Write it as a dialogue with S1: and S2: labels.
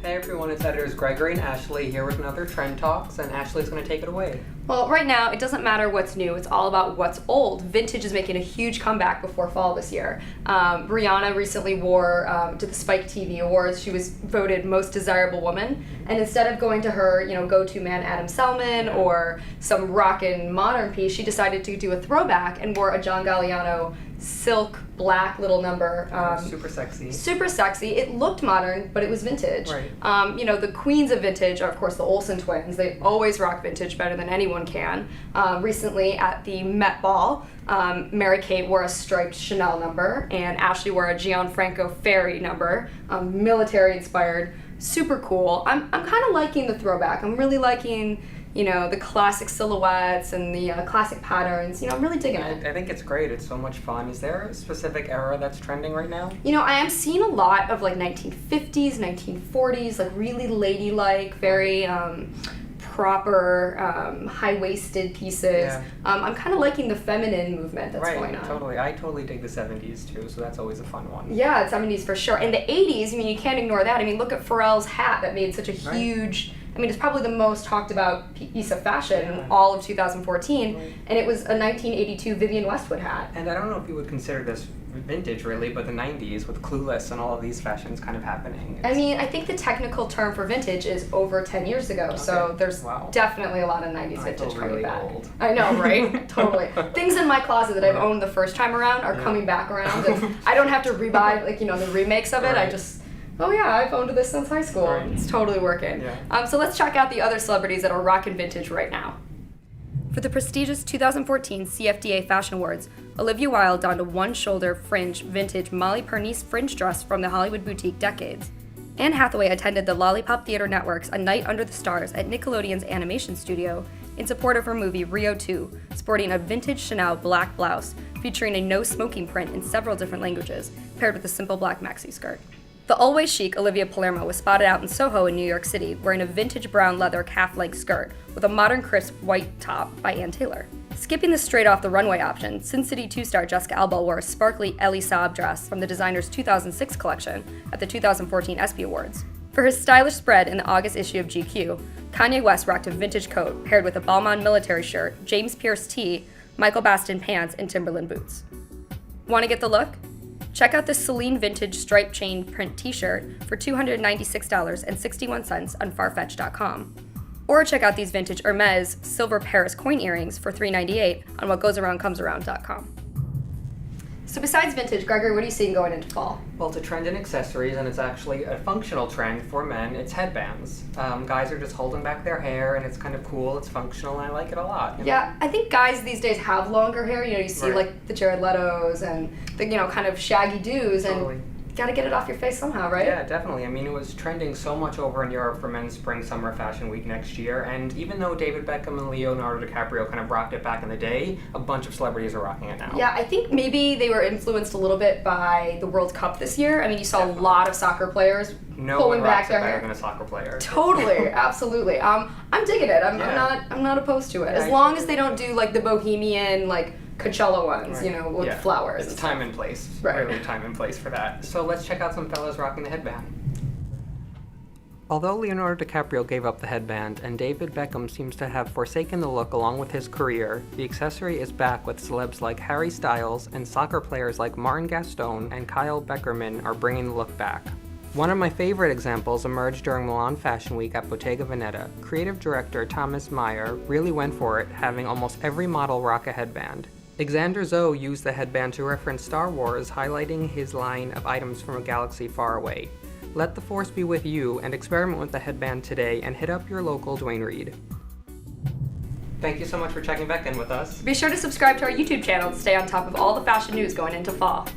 S1: Hey everyone, it's editors Gregory and Ashley here with another Trend Talks, and Ashley's going to take it away.
S2: Well, right now, it doesn't matter what's new, it's all about what's old. Vintage is making a huge comeback before fall this year. Rihanna recently wore to the Spike TV Awards, she was voted Most Desirable Woman, and instead of going to her, go-to man Adam Selman or some rockin' modern piece, she decided to do a throwback and wore a John Galliano silk black little number.
S1: Super sexy.
S2: Super sexy. It looked modern, but it was vintage.
S1: Right.
S2: The queens of vintage are, of course, the Olsen twins. They always rock vintage better than anyone can. Recently at the Met Ball, Mary-Kate wore a striped Chanel number, and Ashley wore a Gianfranco Ferry number, military-inspired, super cool. I'm kind of liking the throwback. I'm really liking the classic silhouettes and the classic patterns. I'm really digging it.
S1: I think it's great. It's so much fun. Is there a specific era that's trending right now?
S2: I am seeing a lot of 1950s, 1940s, really ladylike, very proper, high-waisted pieces. Yeah. I'm kind of liking the feminine movement that's going on.
S1: Totally. I totally dig the 70s too, so that's always a fun one.
S2: Yeah, the 70s for sure. And the 80s, you can't ignore that. Look at Pharrell's hat that made such a huge... it's probably the most talked about piece of fashion in all of 2014, and it was a 1982 Vivienne Westwood hat.
S1: And I don't know if you would consider this vintage really, but the 90s with Clueless and all of these fashions kind of happening.
S2: I think the technical term for vintage is over 10 years ago, so there's definitely a lot of 90s vintage coming
S1: really
S2: back.
S1: Old.
S2: I know, right? Totally. Things in my closet that I've owned the first time around are coming back around, and I don't have to rebuy the remakes of it.
S1: Right.
S2: I just... Oh yeah, I've owned this since high school.
S1: Right.
S2: It's totally working.
S1: Yeah.
S2: So let's check out the other celebrities that are rocking vintage right now. For the prestigious 2014 CFDA Fashion Awards, Olivia Wilde donned a one-shoulder fringe vintage Molly Pernice fringe dress from the Hollywood boutique Decades. Anne Hathaway attended the Lollipop Theater Network's A Night Under the Stars at Nickelodeon's animation studio in support of her movie Rio 2, sporting a vintage Chanel black blouse featuring a no-smoking print in several different languages, paired with a simple black maxi skirt. The always chic Olivia Palermo was spotted out in Soho in New York City wearing a vintage brown leather calf-length skirt with a modern crisp white top by Ann Taylor. Skipping the straight off the runway option, Sin City 2-star Jessica Alba wore a sparkly Elie Saab dress from the designer's 2006 collection at the 2014 ESPY Awards. For his stylish spread in the August issue of GQ, Kanye West rocked a vintage coat paired with a Balmain military shirt, James Pierce tee, Michael Baston pants, and Timberland boots. Want to get the look? Check out this CELINE vintage striped chain print t-shirt for $296.61 on Farfetch.com. Or check out these vintage HERMES silver Paris coin earrings for $398 on WhatGoesAroundComesAround.com. So besides vintage, Gregory, what are you seeing going into fall?
S1: Well, it's a trend in accessories, and it's actually a functional trend for men. It's headbands. Guys are just holding back their hair, and it's kind of cool, it's functional, and I like it a lot.
S2: Yeah, I think guys these days have longer hair. You see the Jared Letos and the kind of shaggy dudes, and you gotta get it off your face somehow, right?
S1: Yeah, definitely. It was trending so much over in Europe for men's spring summer fashion week next year, and even though David Beckham and Leonardo DiCaprio kind of rocked it back in the day, a bunch of celebrities are rocking it now.
S2: Yeah, I think maybe they were influenced a little bit by the World Cup this year. You saw a lot of soccer players pulling back their hair.
S1: Better than a soccer player.
S2: Totally, absolutely. I'm digging it. I'm not opposed to it. As long as they don't do the bohemian Coachella ones, with flowers.
S1: It's time and place.
S2: Right.
S1: Really time and place for that. So let's check out some fellas rocking the headband. Although Leonardo DiCaprio gave up the headband and David Beckham seems to have forsaken the look along with his career, the accessory is back with celebs like Harry Styles and soccer players like Martin Gaston and Kyle Beckerman are bringing the look back. One of my favorite examples emerged during Milan Fashion Week at Bottega Veneta. Creative director Thomas Meyer really went for it, having almost every model rock a headband. Xander Zoe used the headband to reference Star Wars, highlighting his line of items from a galaxy far away. Let the Force be with you and experiment with the headband today and hit up your local Duane Reade. Thank you so much for checking back in with us.
S2: Be sure to subscribe to our YouTube channel to stay on top of all the fashion news going into fall.